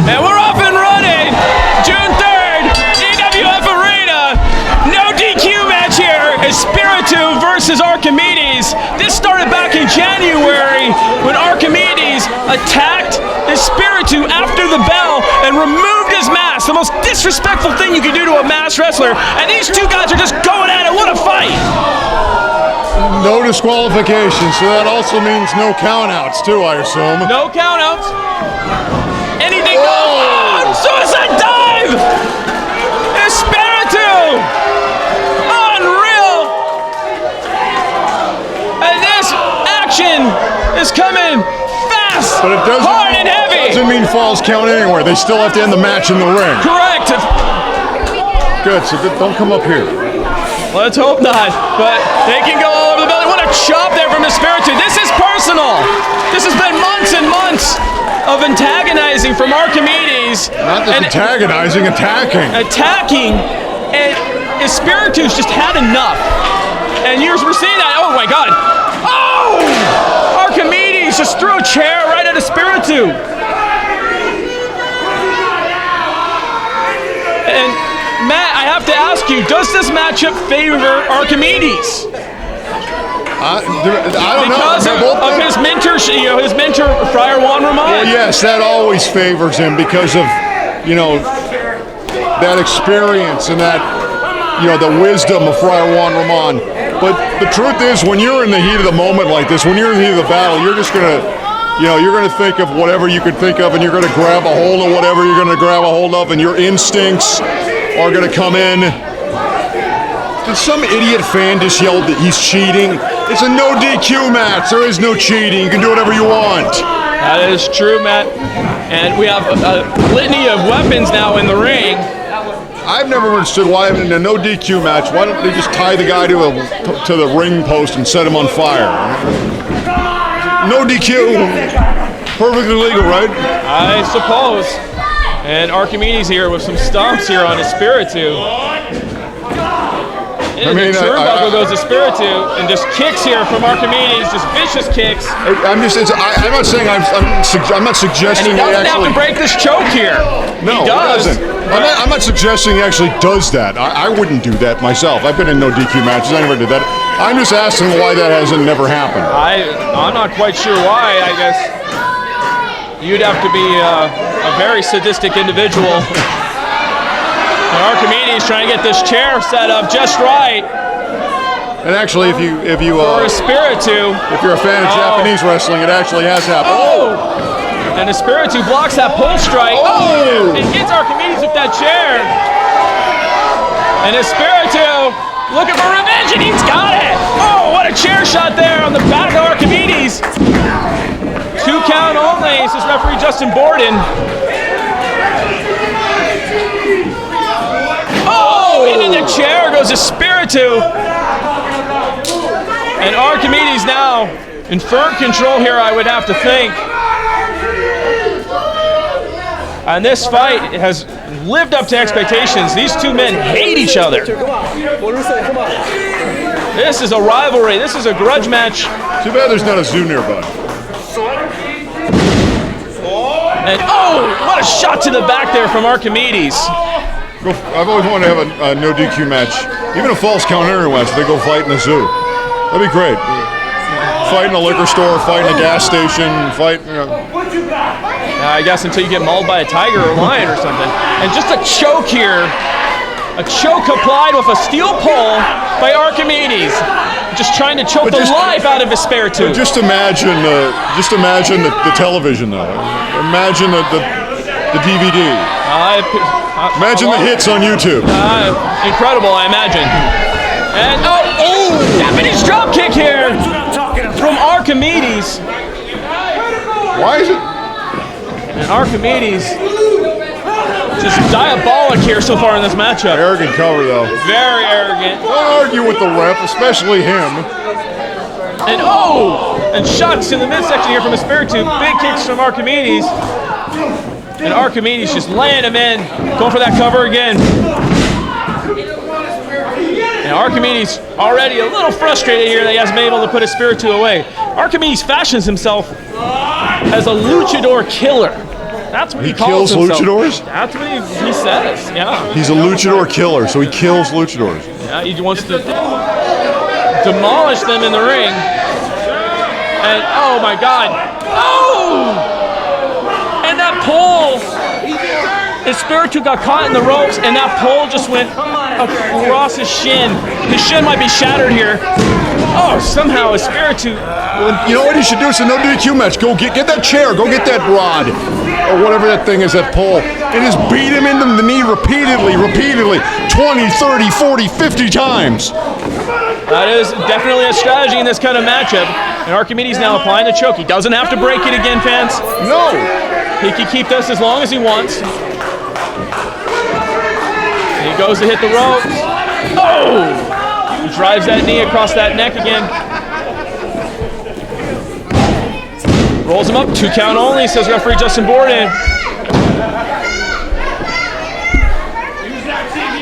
And we're off and running. June 3rd, EWF Arena. No DQ match here. Espiritu versus Archimedes. This started back in January when Archimedes attacked Espiritu after the bell and removed his mask. The most disrespectful thing you can do to a masked wrestler. And these two guys are just going at it. What a fight. No disqualification, so that also means no countouts too, I assume. No countouts. Anything goes. Oh, suicide dive! Espiritu! Unreal! And this action is coming fast, but it hard and heavy. Doesn't mean falls count anywhere. They still have to end the match in the ring. Correct. Good, so don't come up here. Let's hope not, but they can go all over the building. What a chop there from Espiritu. This is personal. This has been months and months of antagonizing from Archimedes. Not just antagonizing, attacking. Attacking, and Espiritu's just had enough. And we're seeing that. Oh my God. Oh! Archimedes just threw a chair right at Espiritu. And Matt, I have to ask you, does this matchup favor Archimedes? I don't because know. Because of his mentor, his mentor, Friar Juan Ramon. Well, yes, that always favors him because of, that experience and that, the wisdom of Friar Juan Ramon. But the truth is, when you're in the heat of the moment like this, when you're in the heat of the battle, you're just gonna, you're gonna think of whatever you can think of, and you're gonna grab a hold of whatever you're gonna grab a hold of, and your instincts are gonna come in. Did some idiot fan just yell that he's cheating? It's a no DQ match. There is no cheating. You can do whatever you want. That is true, Matt. And we have a litany of weapons now in the ring. I've never understood why in a no DQ match, why don't they just tie the guy to the ring post and set him on fire? No DQ. Perfectly legal, right? I suppose. And Archimedes here with some stomps here on Espiritu. The turnbuckle goes to Espiritu and just kicks here from Archimedes, just vicious kicks. I'm not saying I'm not suggesting and he doesn't have to break this choke here. No, he does. I'm not suggesting he actually does that. I wouldn't do that myself. I've been in no DQ matches. I never did that. I'm just asking why that hasn't never happened. I'm not quite sure why. I guess you'd have to be a very sadistic individual. And Archimedes trying to get this chair set up just right. And actually, if you for Espiritu, if you're a fan of Japanese wrestling, it actually has happened. Oh! And Espiritu blocks that pull strike. Oh! And gets Archimedes with that chair. And Espiritu looking for revenge, and he's got it. Oh, what a chair shot there on the back of Archimedes. 2 count only. This is referee Justin Borden. Into the chair goes Espiritu. And Archimedes now in firm control here, I would have to think. And this fight has lived up to expectations. These two men hate each other. This is a rivalry. This is a grudge match. Too bad there's not a zoo nearby. And what a shot to the back there from Archimedes. I've always wanted to have a no DQ match, even a false count anywhere match. They go fight in a zoo. That'd be great. Fight in a liquor store, fight in a gas station, fight. I guess until you get mauled by a tiger or a lion or something. And just a choke here, a choke applied with a steel pole by Archimedes, just trying to choke the life out of Espiritu. Just imagine the television though. Imagine the DVD. Imagine the hits on YouTube. Incredible, I imagine. And Japanese drop kick here from Archimedes. Why is it? And Archimedes just diabolic here so far in this matchup. Arrogant cover though. Very arrogant. Don't argue with the ref, especially him. And shots in the midsection here from Espiritu. Big kicks from Archimedes. And Archimedes just laying him in, going for that cover again. And Archimedes already a little frustrated here that he hasn't been able to put Espiritu away. Archimedes fashions himself as a luchador killer. That's what he kills calls himself. luchadors? That's what he says, yeah. He's a luchador killer, so he kills luchadors. Yeah, he wants to demolish them in the ring. And, oh my God. Oh! And that pole, Espiritu got caught in the ropes, and that pole just went across his shin. His shin might be shattered here. Oh, somehow Espiritu. You know what he should do? It's a no DQ match. Go get that chair. Go get that rod. Or whatever that thing is, that pole. And just beat him into the knee repeatedly. 20, 30, 40, 50 times. That is definitely a strategy in this kind of matchup. And Archimedes now applying the choke. He doesn't have to break it again, fans. No. He can keep this as long as he wants. He goes to hit the ropes. Oh! He drives that knee across that neck again. Rolls him up, 2 count only, says referee Justin Borden.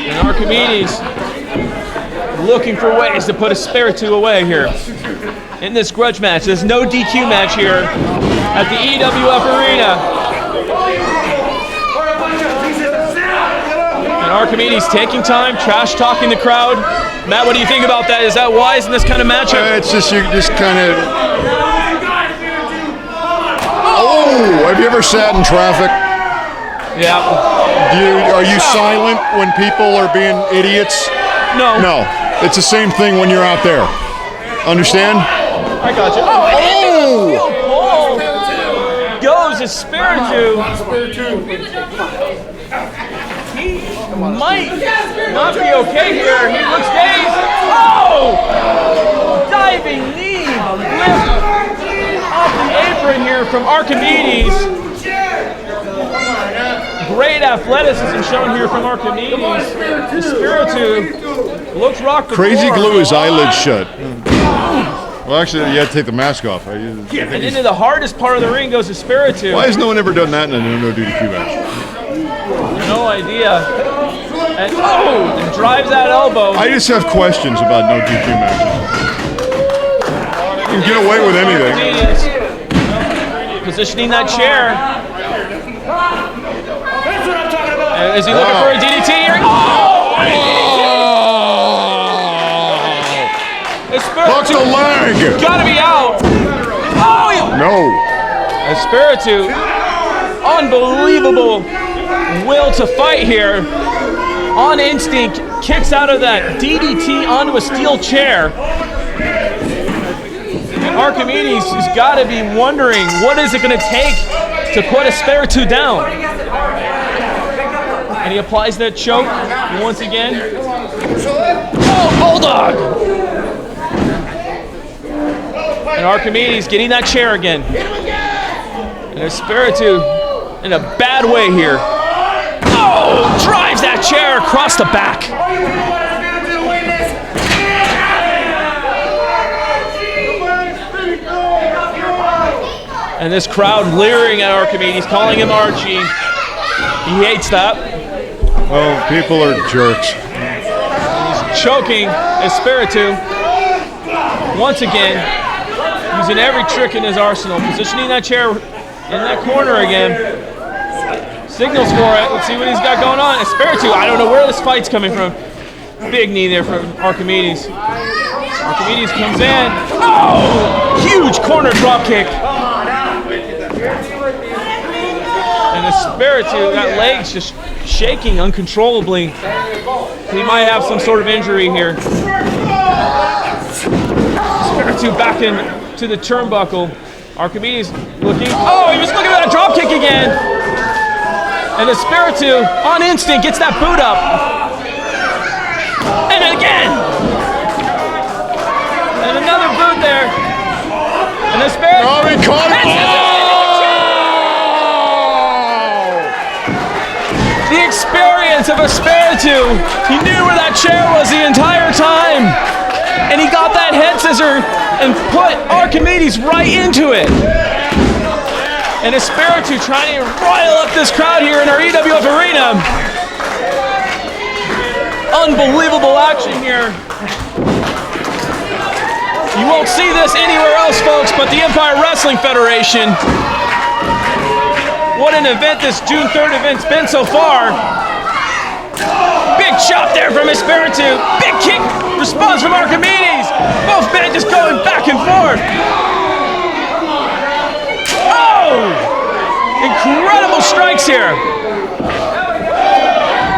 And Archimedes looking for ways to put Espiritu away here in this grudge match. There's no DQ match here at the EWF Arena. And Archimedes taking time, trash talking the crowd. Matt, what do you think about that? Is that wise in this kind of matchup? It's just, you just kind of... Oh, have you ever sat in traffic? Yeah. Are you silent when people are being idiots? No. No. It's the same thing when you're out there. Understand? I got you. Oh, and into the field pole goes Espiritu. He might not be okay here. He looks dazed. Oh! Diving knee lift off the apron here from Archimedes. Great athleticism shown here from Archimedes. Espiritu looks rocked. Crazy glue his eyelids shut. Well, actually, you had to take the mask off. And into the hardest part of the ring goes Espiritu. Why has no one ever done that in a no DQ match? No idea. And and drives that elbow. I just have questions about no DQ matches. You can get away with anything. Positioning that chair. Is he looking for a DDT here? Oh! Hook the leg! Gotta be out! Oh! No. Espiritu, unbelievable will to fight here. On instinct, kicks out of that DDT onto a steel chair. And Archimedes has got to be wondering, what is it going to take to put Espiritu down? And he applies that choke once again. Oh, Bulldog! And Archimedes getting that chair again. And Espiritu in a bad way here. Oh, drives that chair across the back. And this crowd leering at Archimedes, calling him Archie. He hates that. Well, people are jerks. He's choking Espiritu once again, using every trick in his arsenal, positioning that chair in that corner again. Signals for it. Let's see what he's got going on. Espiritu, I don't know where this fight's coming from. Big knee there from Archimedes. Archimedes comes in. Oh! Huge corner drop kick. And Espiritu, that leg's just shaking uncontrollably. He might have some sort of injury here. Espiritu back into the turnbuckle. Archimedes looking. Oh, he was looking at that drop kick again. And Espiritu, on instinct, gets that boot up. And again. And another boot there. And Espiritu. Oh, he caught it. The experience of Espiritu. He knew where that chair was the entire time. And he got that head scissor and put Archimedes right into it. And Espiritu trying to rile up this crowd here in our EWF Arena. Unbelievable action here. You won't see this anywhere else, folks, but the Empire Wrestling Federation. What an event this June 3rd event's been so far. Big chop there from Espiritu. Big kick response from Archimedes. Both men just going back and forth. Oh! Incredible strikes here.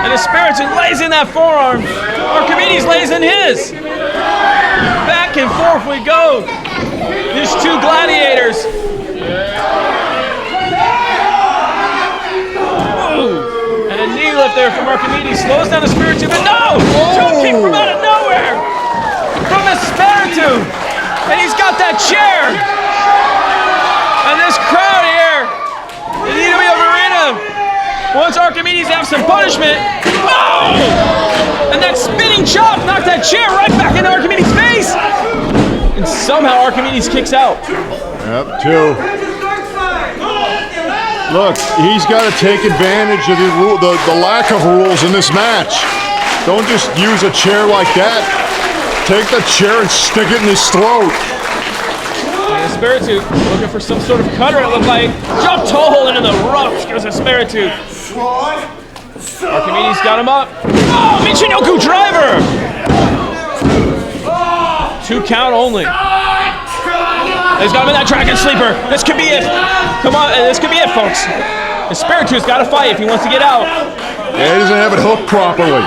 And Espiritu lays in that forearm. Archimedes lays in his. Back and forth we go. These two gladiators. Ooh. And a knee lift there from Archimedes. Slows down Espiritu, but no! Toe kick from out of nowhere! From Espiritu! And he's got that chair! And this crowd here in the EWF arena wants Archimedes to have some punishment. Oh! And that spinning chop knocked that chair right back into Archimedes' face! And somehow Archimedes kicks out. Yep, two. Look, he's got to take advantage of the lack of rules in this match. Don't just use a chair like that. Take the chair and stick it in his throat. And Espiritu looking for some sort of cutter, it looked like. Jump toe hold into the ropes goes Espiritu. Archimedes got him up. Oh, Michinoku driver! 2 count only. He's got him in that dragon sleeper. This could be it. Come on, this could be it, folks. Espiritu's got to fight if he wants to get out. Yeah, he doesn't have it hooked properly.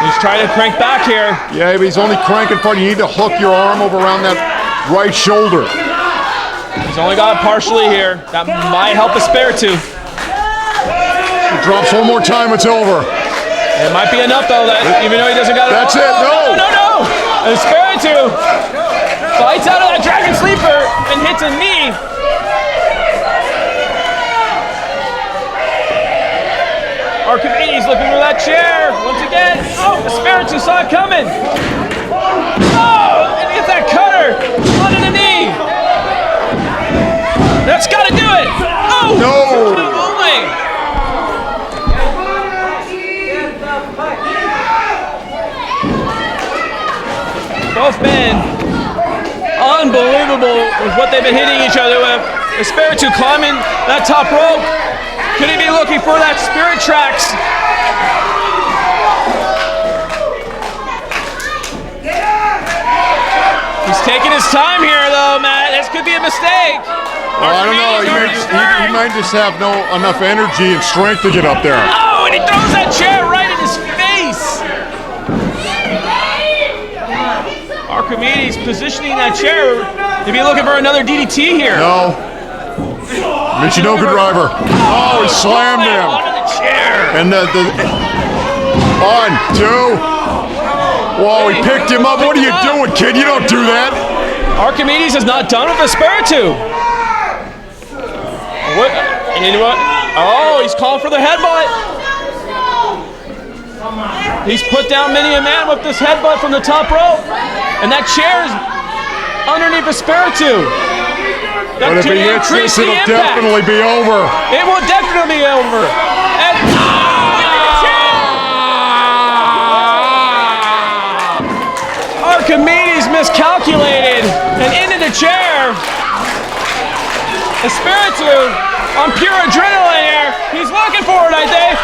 He's trying to crank back here. Yeah, but he's only cranking part. You need to hook your arm over around that right shoulder. He's only got it partially here. That might help Espiritu. He drops one more time, it's over. It might be enough, though, that even though he doesn't got it. That's it, no! No! Espiritu fights out of that dragon sleeper and hits a knee. Archimedes looking for that chair once again. Oh, Espiritu saw it coming. Oh, and he hits that cutter. Blood in the knee. That's got to do it. Oh, no! Only. Both men, unbelievable with what they've been hitting each other with. Espiritu climbing that top rope. Could he be looking for that spirit tracks? He's taking his time here, though, Matt. This could be a mistake. Well, I don't know. He might just have enough energy and strength to get up there. Oh, and he throws that chair right in his face. Archimedes positioning that chair. Maybe looking for another DDT here. No. Michinoku driver. Oh, he slammed him. Onto the chair. And the 1, 2. Whoa, he picked him up. What are you doing, kid? You don't do that. Archimedes is not done with Espiritu. What? And what? Oh, he's calling for the headbutt. He's put down many a man with this headbutt from the top rope. And that chair is underneath Espiritu. But if he hits this, it'll definitely be over. It will definitely be over. And Archimedes miscalculated and into the chair. Espiritu on pure adrenaline here. He's looking for it, I think.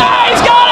Ah, he's got